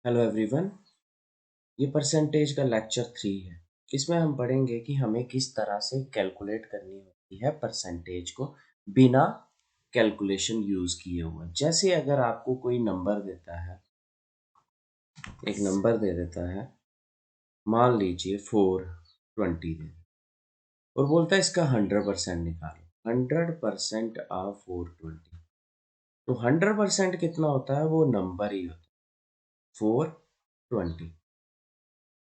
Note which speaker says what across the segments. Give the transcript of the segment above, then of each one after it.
Speaker 1: Hello everyone. ये percentage का lecture 3 है। इसमें हम पढ़ेंगे कि हमें किस तरह से कैलकुलेट करनी होती है परसेंटेज को बिना कैलकुलेशन यूज किए हुए। जैसे अगर आपको कोई नंबर देता है, एक नंबर दे देता है, मान लीजिए 420 दे, और बोलता है इसका 100% निकालो। 100% ऑफ 420, तो 100% कितना होता है? वो नंबर ही होता है 420।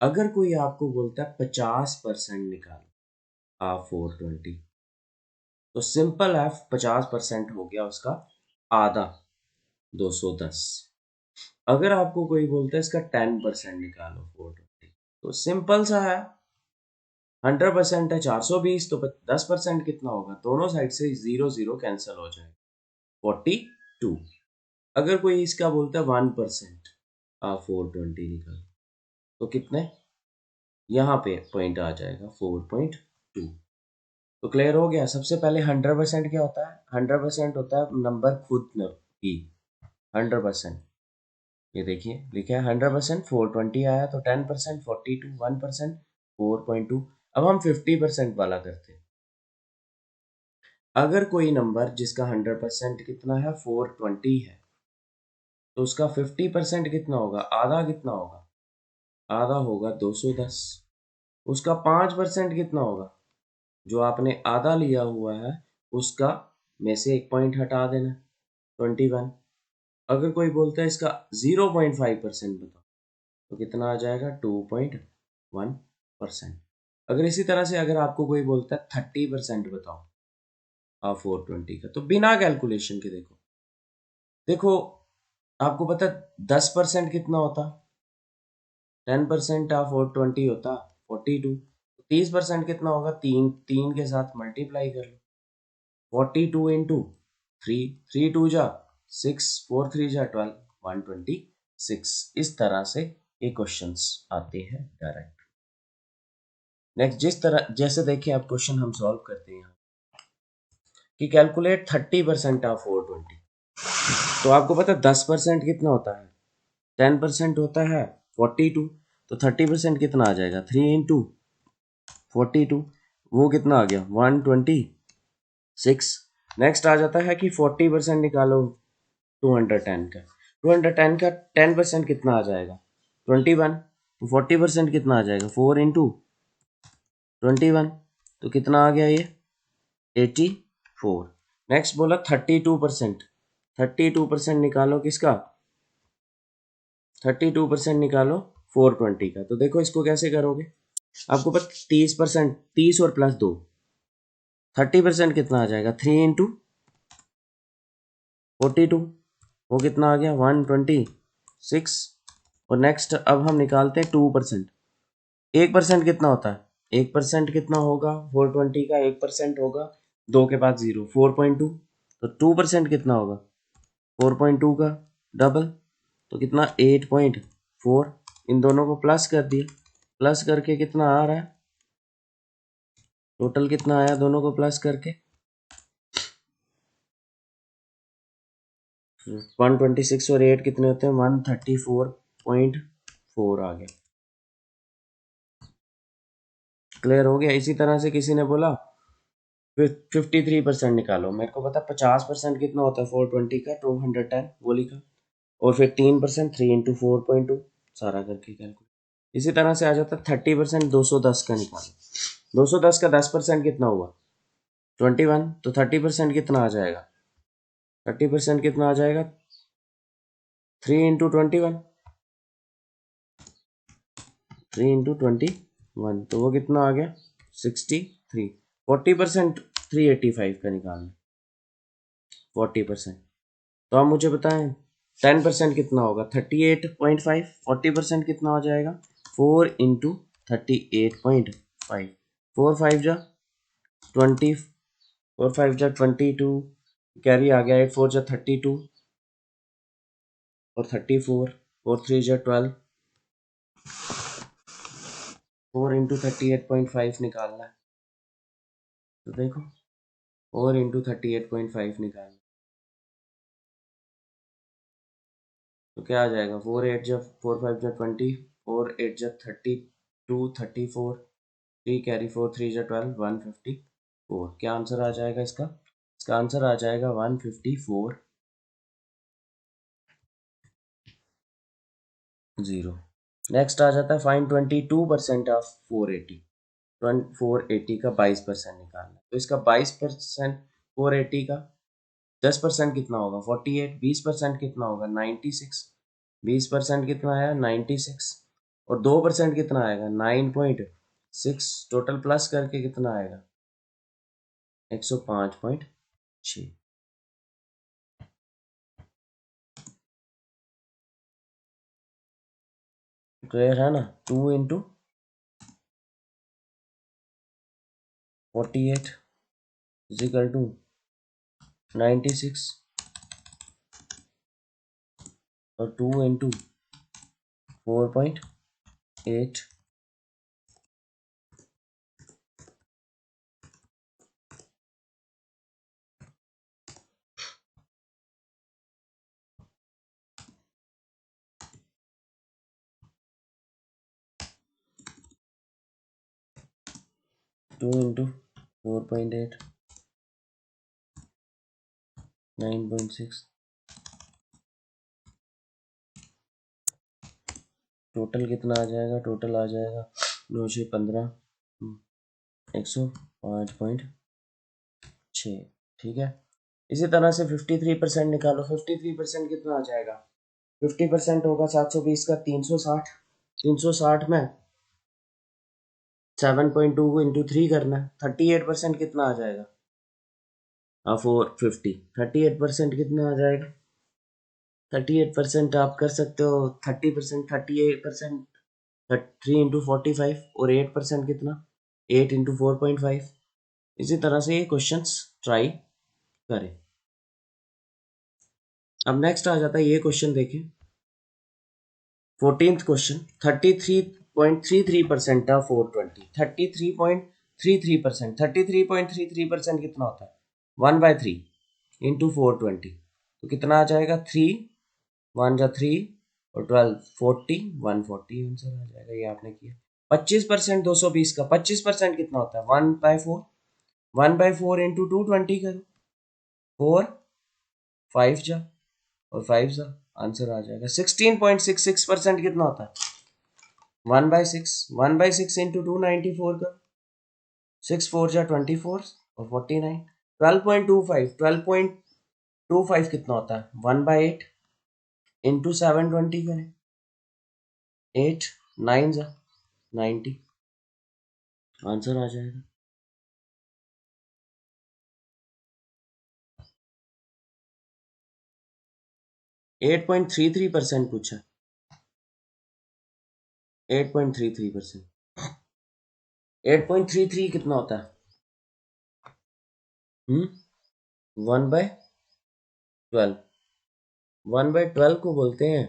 Speaker 1: अगर कोई आपको बोलता है 50% निकालो ऑफ 420, तो सिंपल है, 50% हो गया उसका आधा, 210। अगर आपको कोई बोलता है इसका 10% निकालो 420, तो सिंपल सा है, 100% है 420, तो 10% कितना होगा? दोनों साइड से जीरो जीरो कैंसिल हो जाएगा, 42। अगर कोई इसका बोलता है 1% ऑफ 420 निकालो, तो कितने? यहाँ पे पॉइंट आ जाएगा 4.2। तो क्लियर हो गया। सबसे पहले 100% क्या होता है? 100% होता है नंबर खुद ही 100%। ये देखिए लिखा है 100%, 420 आया, तो 10% 42, 1% 4.2। अब हम 50% वाला करते हैं। अगर कोई नंबर जिसका 100% कितना है? 420 है, तो उसका 50% कितना होगा? आधा कितना होगा? आधा होगा 210। उसका 5% कितना होगा? जो आपने आधा लिया हुआ है उसका में से एक पॉइंट हटा देना, 21। अगर कोई बोलता है इसका 0.5% बताओ, तो कितना आ जाएगा? 2.1%। अगर इसी तरह से अगर आपको कोई बोलता है 30% बताओ ऑफ 420 का, तो बिना कैलकुलेशन के देखो देखो आपको पता है 10% कितना होता? 10% ऑफ 420 होता 42। 30% कितना होगा? तीन तीन के साथ मल्टीप्लाई कर लो, 42 इंटू थ्री, 3 2 जा 6, 4 3 जा 12, 126। इस तरह से ये क्वेश्चंस आते हैं डायरेक्ट। नेक्स्ट, जिस तरह जैसे देखिए आप क्वेश्चन हम सॉल्व करते हैं कि कैलकुलेट 30% ऑफ 420, तो आपको पता है 10% कितना होता है? 10% होता है 42, तो 30% कितना आ जाएगा? 3 इंटू 42, वो कितना आ गया? 126। नेक्स्ट आ जाता है कि 40% निकालो 210 का। 210 का 10% कितना आ जाएगा? 21। तो 40% कितना आ जाएगा? 4 इंटू 21, तो कितना आ गया ये? 84। नेक्स्ट बोला 32%। 32% निकालो किसका? 32% निकालो 420 का। तो देखो इसको कैसे करोगे? आपको पता 30%, 30 और प्लस 2, 30% कितना आ जाएगा? 3 इंटू 42, वो कितना आ गया? 126। और नेक्स्ट अब हम निकालते हैं 2%। 1% कितना होता है? 1% कितना होगा? 420 का 1% होगा, 2 के बाद 0, 4.2। तो 2% कितना होगा? 4.2 का डबल, तो कितना? 8.4। इन दोनों को प्लस कर दिया, प्लस करके कितना आ रहा है? टोटल कितना आया दोनों को प्लस करके? 126 और 8 कितने होते हैं? 134.4 आ गया। क्लियर हो गया। इसी तरह से किसी ने बोला 53% निकालो। मेरे को पता 50% कितना होता है 420 का? 210, वो लिखा। और 15% 3 इंटू 4.2, सारा करके कैलकुलेट। इसी तरह से आ जाता है 30%, 210 का निकालो। 210 का 10% कितना हुआ? 21। तो 30% कितना आ जाएगा? 30% कितना आ जाएगा? 3 इंटू 21, 3 इंटू 21, तो वो कितना आ गया? 63। 40% 385 का निकालना, 40%। तो आप मुझे बताएं 10% कितना होगा? 38.5। 40% कितना हो जाएगा? 4 इंटू 38.5, 4 5 जा 20, 4 5 जा 22, कैरी आ गया, 8 4 जा 32 और 34, 4 3 जा 12। 4 इंटू 38.5 निकालना है, तो देखो 4 इंटू 38.5 निकालना, तो क्या आ जाएगा, 4 8 जब 4 5 जब 20, 4 8 जब 32, 34, 3 कैरी 4 3 जब 12, 154। क्या आंसर आ जाएगा इसका? इसका आंसर आ जाएगा 154 0। नेक्स्ट आ जाता है फाइन 22% ऑफ 480। 480 का 22% निकालना है। तो इसका 22% 480 का 10% कितना होगा 48, 20% कितना होगा 96, 20% कितना आया 96, और 2% कितना आएगा 9.6, टोटल प्लस करके कितना आएगा 105.6। क्लियर है ना? 2 into 48 इज इक्वल टू 96, और 2 into 4.8 2 into 4.8 9.6, टोटल कितना आ जाएगा, टोटल आ जाएगा 915, 105.6। ठीक है, इसी तरह से 53% निकालो। 53% कितना आ जाएगा, 50% होगा 720 का 360, 360 में 7.2 को इंटू 3 करना है। 38% कितना आ जाएगा, 450, 38% कितना आ जाएगा, 38% आप कर सकते हो 30%, 38%, 3 into 45, और 8% कितना 8 into 4.5। इसी तरह से ये क्वेश्चंस ट्राई करें। अब नेक्स्ट आ जाता है ये क्वेश्चन देखिए, 14th क्वेश्चन, 33.33% ऑफ 420, 33.33%, 33.33% कितना होता है 1/3 इंटू 420, तो कितना आ जाएगा 3 1 जा 3 और 12 40 140 आंसर आ जाएगा। ये आपने किया। 25% 220 का 25% कितना होता है 1/4, 1/4 इंटू 220 करो, 4 5 जा और 5 जा, आंसर आ जाएगा 16.66%। कितना होता है 1/6, 1/6 इंटू 294 का 6 4 जा 24 और 49, 12.25, 12.25 कितना होता है 1/8 इंटू 720 करें, 8 9 जा 90, आंसर आ जाएगा। 8.33% पूछा, 8.33%, 8.33 कितना होता है 1/12, 1/12 को बोलते हैं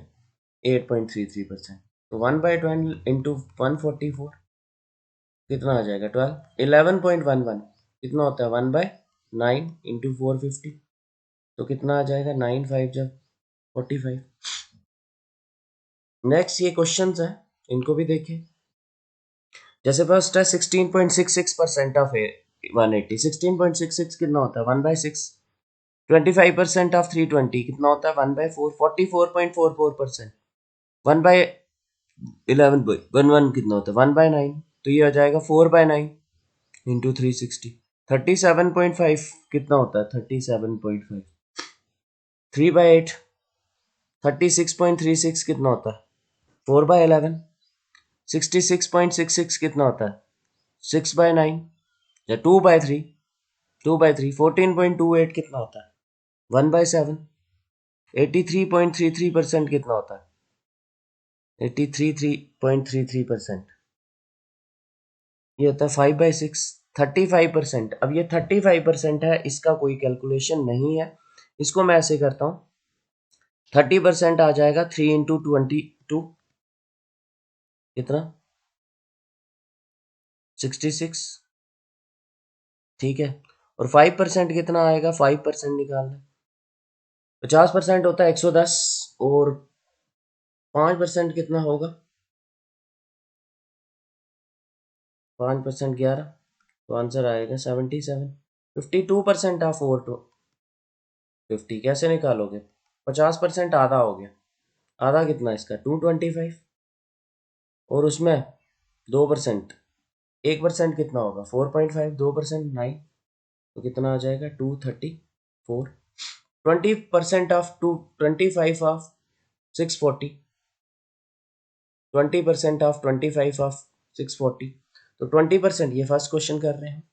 Speaker 1: 8.33%। तो 1/12 इंटू 144 कितना आ जाएगा 12, 11.11 कितना होता है 1/9 इंटू 450, तो कितना आ जाएगा 9 5 जब 45। नेक्स्ट ये क्वेश्चंस है, इनको भी देखें। जैसे फर्स्ट है 16.66% ऑफ 180, 16.66 कितना होता है 1/6, 25% ऑफ 320 कितना होता है 1/4, 44.44%, 1/11 कितना होता है 1/9, तो ये आ जाएगा 4/9 इंटू 360। 37.5 कितना होता है 37.5, 3/8, 36.36 कितना होता है 4/11, 66.66 कितना होता है 6/9, या 2/3, 2/3, 14.28 कितना होता है 1/7, 83.33% कितना होता है 83.33%, ये होता है 5/6, 35%। अब ये 35% है, इसका कोई कैलकुलेशन नहीं है, इसको मैं ऐसे करता हूँ 30% आ जाएगा 3 into 22 कितना 66, ठीक है, और 5% कितना आएगा 5% निकालना है, 50% होता है 110, और 5% कितना होगा? 5% 11, तो आंसर आएगा 77। 52% ऑफ 450 कैसे निकालोगे? 50% आधा हो गया, आधा कितना इसका? 225, और उसमें 2%, 1% कितना होगा? 4.5, 2% 9, तो कितना आ जाएगा? 234। 20% ऑफ 225 ऑफ 640, 20% ऑफ 25 ऑफ 640, तो 20%, ये फर्स्ट क्वेश्चन कर रहे हैं।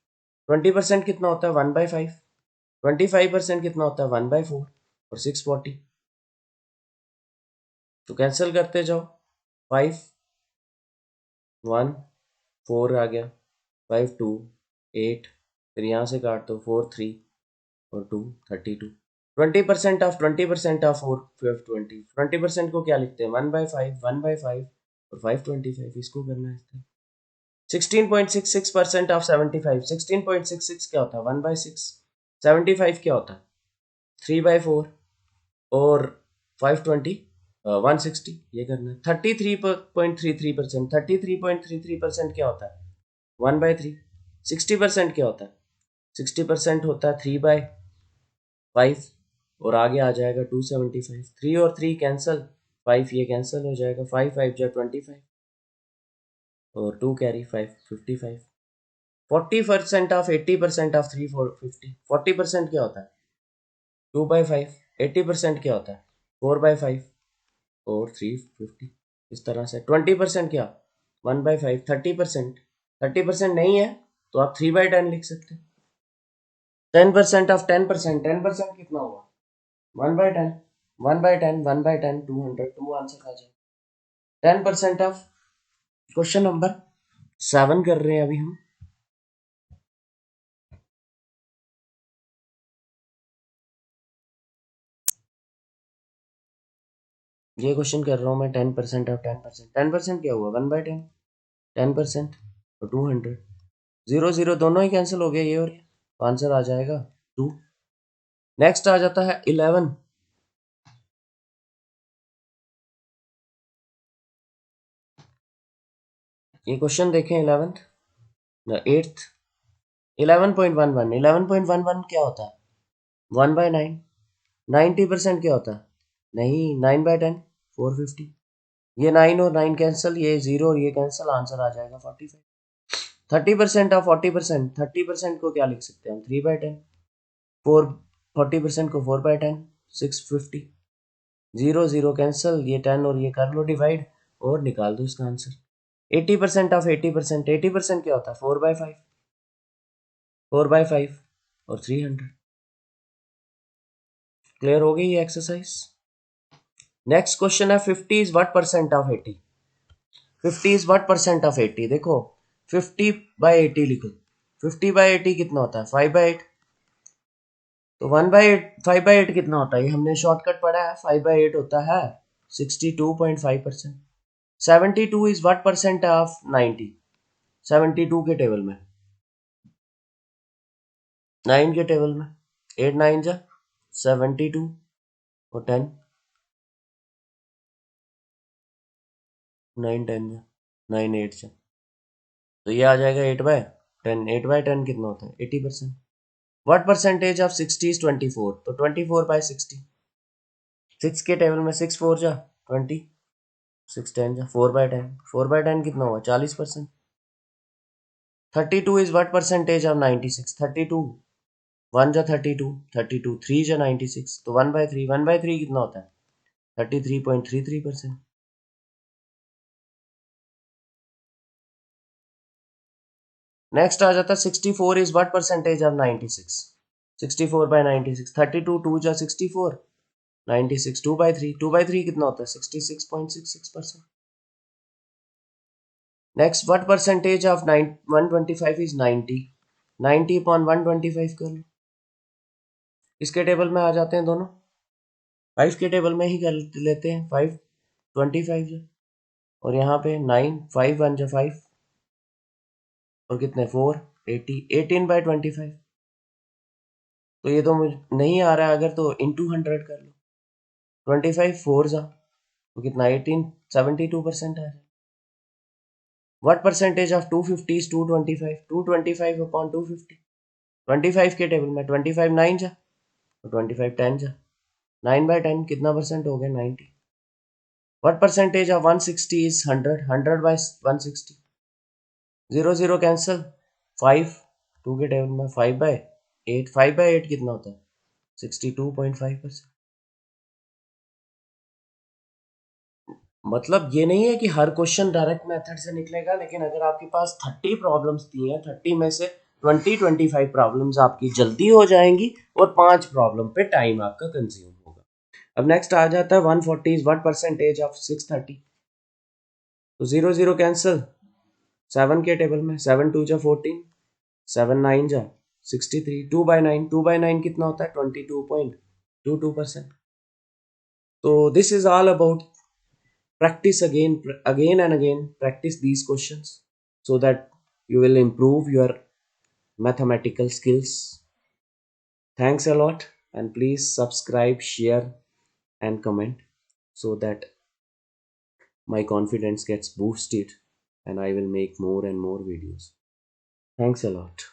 Speaker 1: 20% कितना होता है? 1/5। 25% कितना होता है? 1/4, और 640, तो कैंसिल करते जाओ। 5 1 4 आ गया, 5 2 8, फिर यहाँ से काट दो, 4 3 और 2 32। 20% ऑफ 20% ऑफ 4 20% को क्या लिखते हैं? 1/5, 1/5 और 525, इसको करना है। 16.66% ऑफ 75, 16.66 क्या होता है? 1/6। 75 क्या होता है? 3/4, और 520 160, ये करना है। 33.33%, 33.33% क्या होता है? 1/3। 60% क्या होता है? 60% होता है 3/5, और आगे आ जाएगा 275। 3 और 3 कैंसल, 5 ये कैंसल हो जाएगा, 5 5 जा 25, और 2 कैरी 5 55। 40% ऑफ 80% ऑफ 3 4 50, 40% क्या होता है? 2/5। 80% क्या होता है? 4/5 और 350, इस तरह से। 20% क्या? 1/5। 30%, 30% नहीं है तो आप 3/10 लिख सकते हैं। 10% ऑफ 10%, 10% कितना हुआ? 1/10, 1/10, 1/10, 200, 2 आंसर आ जाए। 10% ऑफ, क्वेश्चन नंबर 7 कर रहे हैं अभी हम। ये क्वेश्चन कर रहा हूँ मैं। 10% ऑफ 10%, 10% क्या हुआ? 1/10, 10% और 200, 0 0 दोनों ही कैंसिल हो गए, ये और ये, तो आंसर आ जाएगा 2। नेक्स्ट आ जाता है 11। ये क्वेश्चन देखें 11th, 8th। 11.11, 11.11 क्या होता है? 1/9। 90% क्या होता है? नहीं, 9/10, 450। ये 9 और 9 कैंसिल, ये 0 और ये कैंसिल, आंसर आ जाएगा 45। 30% ऑफ 40%, 30% को क्या लिख सकते हैं हम? 3/10। 40% को 4/10, 650। 0 0 कैंसिल, ये 10 और ये कर लो डिवाइड, और निकाल दो इसका आंसर। 80% ऑफ 80%, 80% क्या होता है? 4/5, 4/5 और 300। क्लियर हो गई ये एक्सरसाइज। नेक्स्ट क्वेश्चन है 50 is what percent of 80। 50 is what percent of 80, देखो 50/80 लिखो। 50/80 कितना होता है? 5/8। तो 1/8, 5/8 कितना होता है? ये हमने शॉर्टकट पढ़ा है, 5/8 होता है 62.5%। 72 इज व्हाट परसेंट ऑफ 90। 72 के टेबल में, 9 के टेबल में, 8 9 जा 72, और 10, 9 10 जा 9 8 जा, तो ये आ जाएगा 8/10। 8/10 कितना होता है? 80%। व्हाट परसेंटेज ऑफ 60 इज 24, तो 24/60। 6 के टेबल में 6 4 जा 20, 6 10 जा 4/10। 4/10 कितना हुआ? 40%। 32 इज व्हाट परसेंटेज ऑफ 96। 32, 1 जा 32, 32 3 जा 96, तो 1/3। 1/3 कितना होता है? 33.33%। नेक्स्ट आ जाता है 64 इज व्हाट परसेंटेज ऑफ 96। 64/96, 32 2 जा 64, 96, 2/3, 2/3 कितना होता है? 66.66%। Next, what percentage of 125 is 90। 90 upon 125 कर लो। इसके टेबल में आ जाते हैं दोनों, 5 के टेबल में ही कर लेते हैं। 5 25 जो, और यहाँ पे 9 5 1 जा 5, और कितने 4 80, 18/25। तो ये तो मुझे नहीं आ रहा है, अगर तो इंटू 100 कर लो। 25 4 जा तो कितना 72% आ जाए। What percentage of 250 is 225? 225 upon 250, 25 के टेबल में 25 9 जा, तो 25 10 जा, 9/10 कितना परसेंट हो गया 90। What percentage of 160 is 100? 100/160, 0 0 cancel, 5 2 के टेबल में 5/8, 5/8 कितना होता है 62.5%। मतलब ये नहीं है कि हर क्वेश्चन डायरेक्ट मेथड से निकलेगा, लेकिन अगर आपके पास 30 प्रॉब्लम्स दी हैं, 30 में से 20-25 प्रॉब्लम्स आपकी जल्दी हो जाएंगी और 5 प्रॉब्लम पे टाइम आपका कंज्यूम होगा। अब नेक्स्ट आ जाता है 140 इज व्हाट परसेंटेज ऑफ 630? तो 0 0 कैंसिल, 7 के टेबल में 7 2 जा 14, 7 9 जा 63, 2/9, 2/9 कितना होता है 22.22%। तो this is all about practice again and again, practice these questions so that you will improve your mathematical skills. Thanks a lot, and please subscribe, share and comment so that my confidence gets boosted and I will make more and more videos. Thanks a lot.